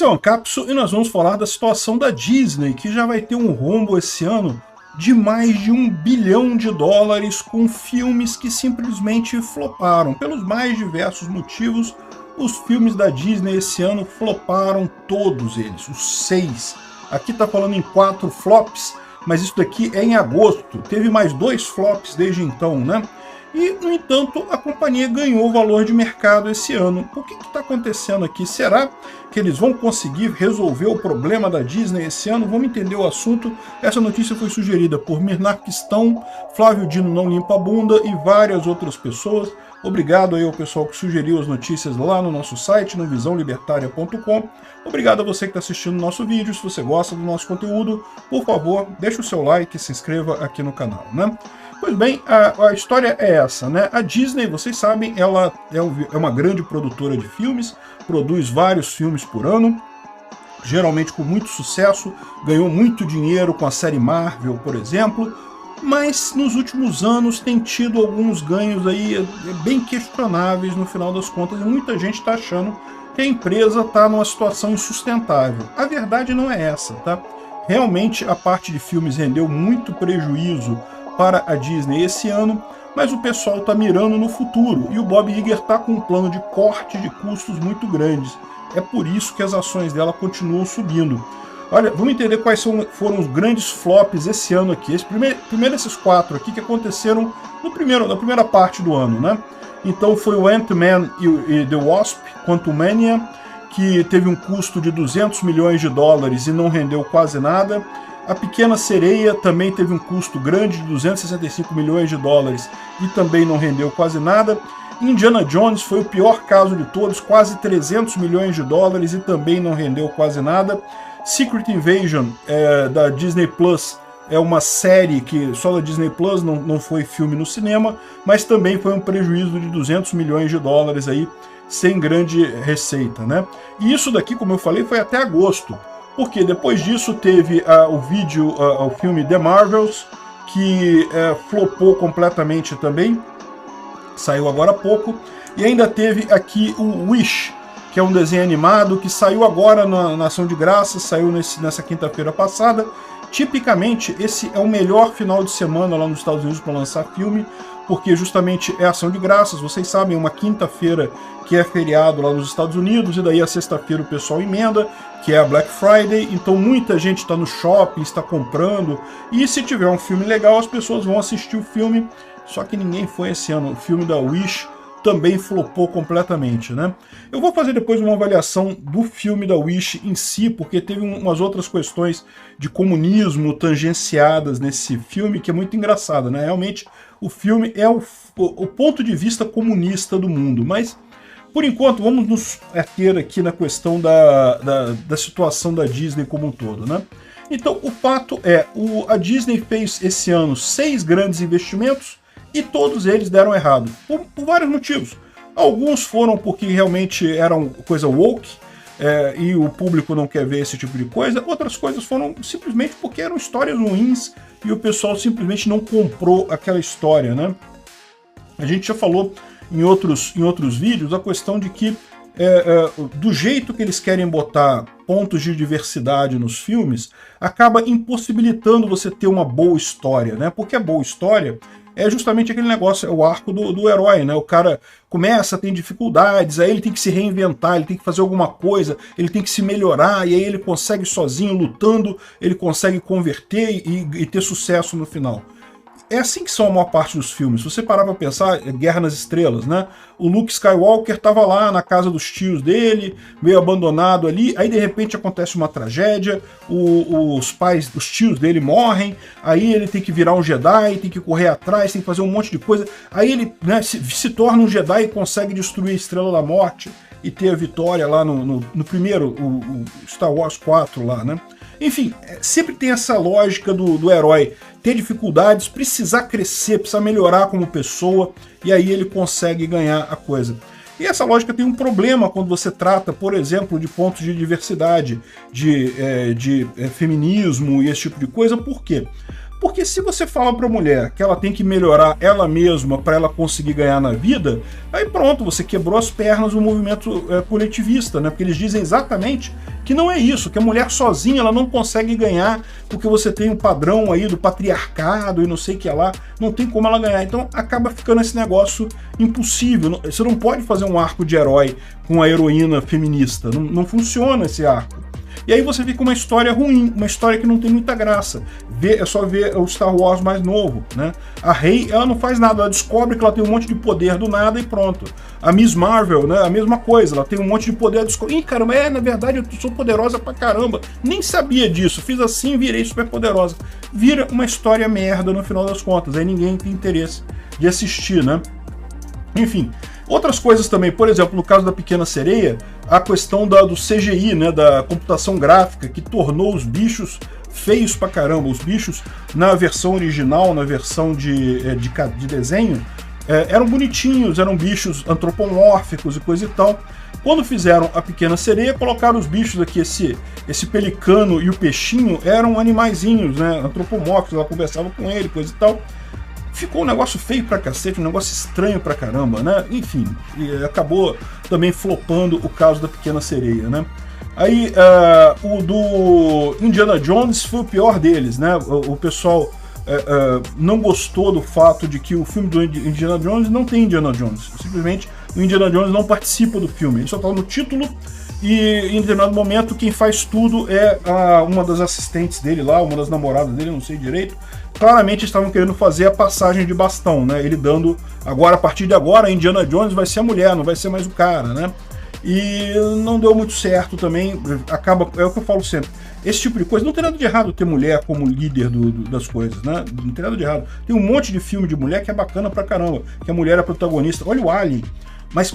Esse é o Ancapso e nós vamos falar da situação da Disney, que já vai ter um rombo esse ano de mais de US$ 1 bilhão com filmes que simplesmente floparam. Pelos mais diversos motivos, os filmes da Disney esse ano floparam todos eles, os 6. Aqui tá falando em 4 flops, mas isso daqui é em agosto. Teve mais 2 flops desde então, né? E, no entanto, a companhia ganhou valor de mercado esse ano. O que está acontecendo aqui? Será que eles vão conseguir resolver o problema da Disney esse ano? Vamos entender o assunto. Essa notícia foi sugerida por Mirnarquistão, Flávio Dino Não Limpa a Bunda e várias outras pessoas. Obrigado aí ao pessoal que sugeriu as notícias lá no nosso site, no visãolibertaria.com. Obrigado a você que está assistindo o nosso vídeo. Se você gosta do nosso conteúdo, por favor, deixe o seu like e se inscreva aqui no canal, né? Pois bem, a história é essa, né? A Disney, vocês sabem, ela é uma grande produtora de filmes, produz vários filmes por ano, geralmente com muito sucesso, ganhou muito dinheiro com a série Marvel, por exemplo, mas nos últimos anos tem tido alguns ganhos aí bem questionáveis no final das contas, e muita gente está achando que a empresa está numa situação insustentável. A verdade não é essa, tá? Realmente a parte de filmes rendeu muito prejuízo para a Disney esse ano, mas o pessoal está mirando no futuro e o Bob Iger está com um plano de corte de custos muito grandes. É por isso que as ações dela continuam subindo. Olha, vamos entender quais foram os grandes flops esse ano aqui. Primeiro esses 4 aqui que aconteceram na primeira parte do ano, né? Então foi o Ant-Man e The Wasp, Quantumania, que teve um custo de US$ 200 milhões e não rendeu quase nada. A Pequena Sereia também teve um custo grande de US$ 265 milhões e também não rendeu quase nada. Indiana Jones foi o pior caso de todos, quase US$ 300 milhões e também não rendeu quase nada. Secret Invasion, da Disney Plus, é uma série que só da Disney Plus, não foi filme no cinema, mas também foi um prejuízo de US$ 200 milhões aí, sem grande receita, né? E isso daqui, como eu falei, foi até agosto. Porque depois disso teve o filme The Marvels, que flopou completamente também, saiu agora há pouco, e ainda teve aqui o Wish, que é um desenho animado que saiu agora na Ação de Graças, saiu nessa quinta-feira passada. Tipicamente esse é o melhor final de semana lá nos Estados Unidos para lançar filme, porque justamente é Ação de Graças, vocês sabem, uma quinta-feira que é feriado lá nos Estados Unidos, e daí a sexta-feira o pessoal emenda, que é a Black Friday, então muita gente está no shopping, está comprando, e se tiver um filme legal as pessoas vão assistir o filme, só que ninguém foi esse ano. O filme da Wish também flopou completamente, né? Eu vou fazer depois uma avaliação do filme da Wish em si, porque teve umas outras questões de comunismo tangenciadas nesse filme, que é muito engraçada, né? Realmente o filme é o ponto de vista comunista do mundo, mas por enquanto vamos nos ater aqui na questão da situação da Disney como um todo, né? Então o fato é, a Disney fez esse ano 6 grandes investimentos, e todos eles deram errado, por vários motivos. Alguns foram porque realmente eram coisa woke, e o público não quer ver esse tipo de coisa. Outras coisas foram simplesmente porque eram histórias ruins e o pessoal simplesmente não comprou aquela história, né? A gente já falou em outros vídeos a questão de que do jeito que eles querem botar pontos de diversidade nos filmes, acaba impossibilitando você ter uma boa história, né? Porque a boa história é justamente aquele negócio, é o arco do herói, né? O cara começa, tem dificuldades, aí ele tem que se reinventar, ele tem que fazer alguma coisa, ele tem que se melhorar, e aí ele consegue sozinho, lutando, ele consegue converter e ter sucesso no final. É assim que são a maior parte dos filmes. Se você parar pra pensar, Guerra nas Estrelas, né? O Luke Skywalker tava lá na casa dos tios dele, meio abandonado ali, aí de repente acontece uma tragédia, os tios dele morrem, aí ele tem que virar um Jedi, tem que correr atrás, tem que fazer um monte de coisa, aí ele, né, se torna um Jedi e consegue destruir a Estrela da Morte e ter a vitória lá no primeiro, o Star Wars 4 lá, né? Enfim, sempre tem essa lógica do herói ter dificuldades, precisar crescer, precisar melhorar como pessoa, e aí ele consegue ganhar a coisa. E essa lógica tem um problema quando você trata, por exemplo, de pontos de diversidade, de feminismo e esse tipo de coisa. Por quê? Porque se você fala para a mulher que ela tem que melhorar ela mesma para ela conseguir ganhar na vida, aí pronto, você quebrou as pernas do movimento coletivista, né? Porque eles dizem exatamente que não é isso, que a mulher sozinha ela não consegue ganhar, porque você tem um padrão aí do patriarcado e não sei o que lá, não tem como ela ganhar. Então acaba ficando esse negócio impossível. Você não pode fazer um arco de herói com a heroína feminista, não funciona esse arco. E aí você fica uma história ruim, uma história que não tem muita graça. É só ver o Star Wars mais novo, né? A Rey, ela não faz nada, ela descobre que ela tem um monte de poder do nada e pronto. A Miss Marvel, né? A mesma coisa, ela tem um monte de poder, ih, caramba, na verdade eu sou poderosa pra caramba. Nem sabia disso, fiz assim e virei super poderosa. Vira uma história merda no final das contas, aí ninguém tem interesse de assistir, né? Enfim, outras coisas também, por exemplo, no caso da Pequena Sereia, a questão do CGI, né, da computação gráfica, que tornou os bichos feios pra caramba. Os bichos, na versão original, na versão de desenho, eram bonitinhos, eram bichos antropomórficos e coisa e tal. Quando fizeram a Pequena Sereia, colocaram os bichos aqui, esse pelicano e o peixinho eram animaizinhos, né, antropomórficos, ela conversava com ele, coisa e tal. Ficou um negócio feio pra cacete, um negócio estranho pra caramba, né? Enfim, acabou também flopando o caso da Pequena Sereia, né? Aí, o do Indiana Jones foi o pior deles, né? O pessoal não gostou do fato de que o filme do Indiana Jones não tem Indiana Jones. Simplesmente, o Indiana Jones não participa do filme. Ele só tá no título e, em determinado momento, quem faz tudo é uma das assistentes dele lá, uma das namoradas dele, não sei direito. Claramente estavam querendo fazer a passagem de bastão, né? Ele dando, agora, a partir de agora, Indiana Jones vai ser a mulher, não vai ser mais o cara, né? E não deu muito certo também, é o que eu falo sempre, esse tipo de coisa, não tem nada de errado ter mulher como líder das coisas, né? Não tem nada de errado. Tem um monte de filme de mulher que é bacana pra caramba, que a mulher é a protagonista. Olha o Alien, mas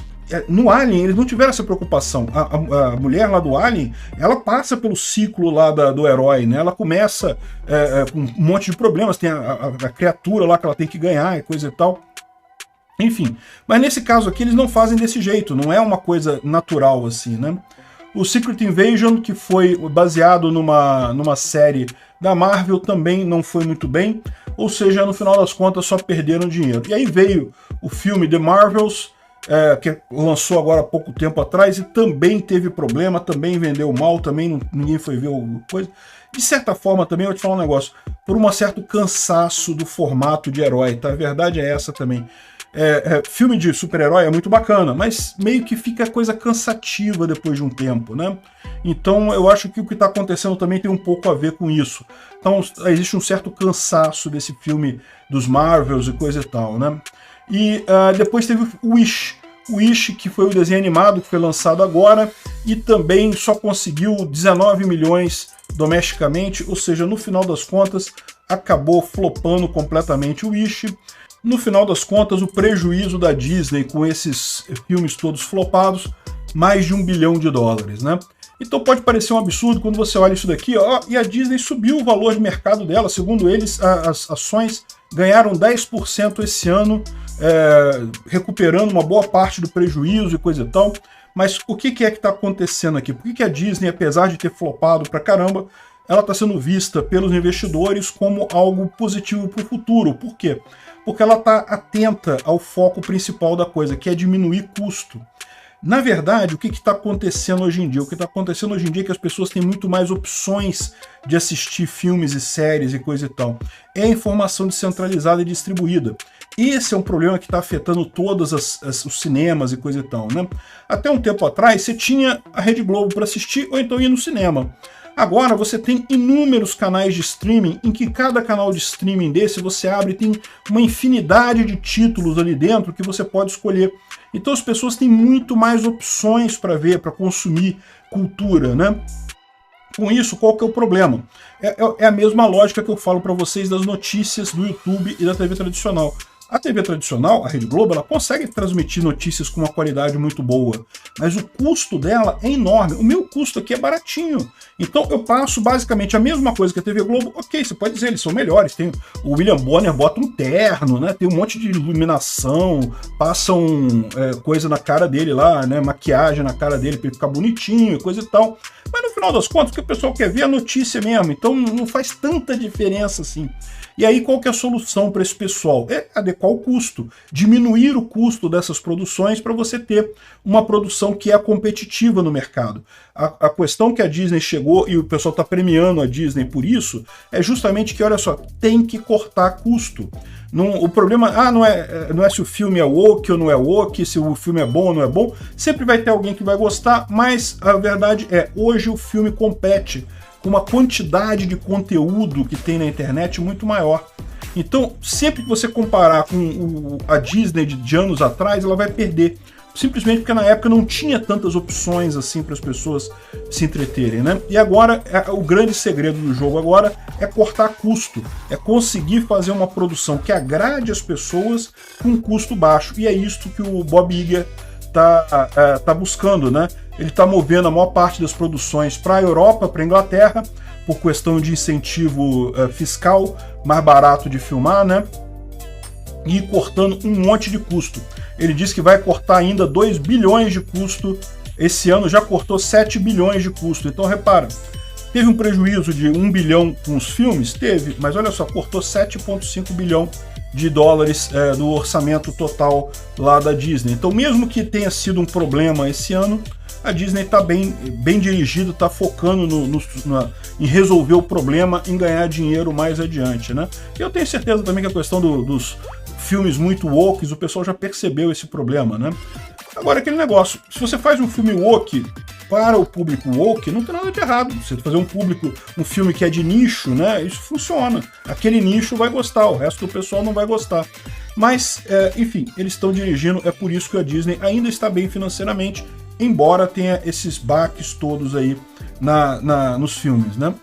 no Alien eles não tiveram essa preocupação. A mulher lá do Alien, ela passa pelo ciclo lá do herói, né? Ela começa com um monte de problemas, tem a criatura lá que ela tem que ganhar e coisa e tal. Enfim, mas nesse caso aqui eles não fazem desse jeito, não é uma coisa natural assim, né? O Secret Invasion, que foi baseado numa série da Marvel, também não foi muito bem, ou seja, no final das contas só perderam dinheiro. E aí veio o filme The Marvels, que lançou agora há pouco tempo atrás e também teve problema, também vendeu mal, também ninguém foi ver alguma coisa. De certa forma também, eu vou te falar um negócio, por um certo cansaço do formato de herói, tá? A verdade é essa também. Filme de super-herói é muito bacana, mas meio que fica coisa cansativa depois de um tempo, né? Então eu acho que o que está acontecendo também tem um pouco a ver com isso. Então existe um certo cansaço desse filme dos Marvels e coisa e tal, né? E depois teve o Wish, que foi o desenho animado que foi lançado agora e também só conseguiu 19 milhões domesticamente, ou seja, no final das contas acabou flopando completamente o Wish. No final das contas, o prejuízo da Disney com esses filmes todos flopados, mais de $1 bilhão, né? Então pode parecer um absurdo quando você olha isso daqui, ó, e a Disney subiu o valor de mercado dela. Segundo eles, as ações ganharam 10% esse ano, recuperando uma boa parte do prejuízo e coisa e tal. Mas o que é que está acontecendo aqui? Por que a Disney, apesar de ter flopado pra caramba, ela está sendo vista pelos investidores como algo positivo para o futuro? Por quê? Porque ela está atenta ao foco principal da coisa, que é diminuir custo. Na verdade, o que está acontecendo hoje em dia? O que está acontecendo hoje em dia é que as pessoas têm muito mais opções de assistir filmes e séries e coisa e tal. É a informação descentralizada e distribuída. Esse é um problema que está afetando todos os cinemas e coisa e tal, né? Até um tempo atrás, você tinha a Rede Globo para assistir ou então ia no cinema. Agora você tem inúmeros canais de streaming, em que cada canal de streaming desse você abre e tem uma infinidade de títulos ali dentro que você pode escolher. Então as pessoas têm muito mais opções para ver, para consumir cultura, né? Com isso, qual que é o problema? É a mesma lógica que eu falo para vocês das notícias do YouTube e da TV tradicional. A TV tradicional, a Rede Globo, ela consegue transmitir notícias com uma qualidade muito boa, mas o custo dela é enorme. O meu custo aqui é baratinho. Então eu passo basicamente a mesma coisa que a TV Globo. Ok, você pode dizer, eles são melhores. Tem o William Bonner bota um terno, né? Tem um monte de iluminação, passam coisa na cara dele lá, né? Maquiagem na cara dele para ele ficar bonitinho, coisa e tal. Mas no final das contas, o que o pessoal quer ver é a notícia mesmo, então não faz tanta diferença assim. E aí, qual que é a solução para esse pessoal? É adequar o custo, diminuir o custo dessas produções para você ter uma produção que é competitiva no mercado. A questão que a Disney chegou, e o pessoal está premiando a Disney por isso, é justamente que, olha só, tem que cortar custo. O problema não é se o filme é woke ou não é woke, se o filme é bom ou não é bom, sempre vai ter alguém que vai gostar, mas a verdade é, hoje o filme compete com uma quantidade de conteúdo que tem na internet muito maior. Então, sempre que você comparar com a Disney de anos atrás, ela vai perder. Simplesmente porque na época não tinha tantas opções assim para as pessoas se entreterem, né? E agora, o grande segredo do jogo agora é cortar custo, é conseguir fazer uma produção que agrade as pessoas com um custo baixo. E é isso que o Bob Iger tá buscando, né? Ele está movendo a maior parte das produções para a Europa, para a Inglaterra, por questão de incentivo fiscal, mais barato de filmar, né? E cortando um monte de custo. Ele diz que vai cortar ainda 2 bilhões de custo. Esse ano já cortou 7 bilhões de custo. Então, repara, teve um prejuízo de 1 bilhão com os filmes? Teve, mas olha só, cortou 7,5 bilhão de dólares do orçamento total lá da Disney. Então, mesmo que tenha sido um problema esse ano, a Disney está bem dirigida, está focando em resolver o problema, em ganhar dinheiro mais adiante, né? E eu tenho certeza também que a questão dos filmes muito woke, o pessoal já percebeu esse problema, né? Agora, aquele negócio, se você faz um filme woke para o público woke, não tem nada de errado. Você fazer um filme que é de nicho, né? Isso funciona. Aquele nicho vai gostar, o resto do pessoal não vai gostar. Mas, enfim, eles estão dirigindo, é por isso que a Disney ainda está bem financeiramente, embora tenha esses baques todos aí nos filmes, né?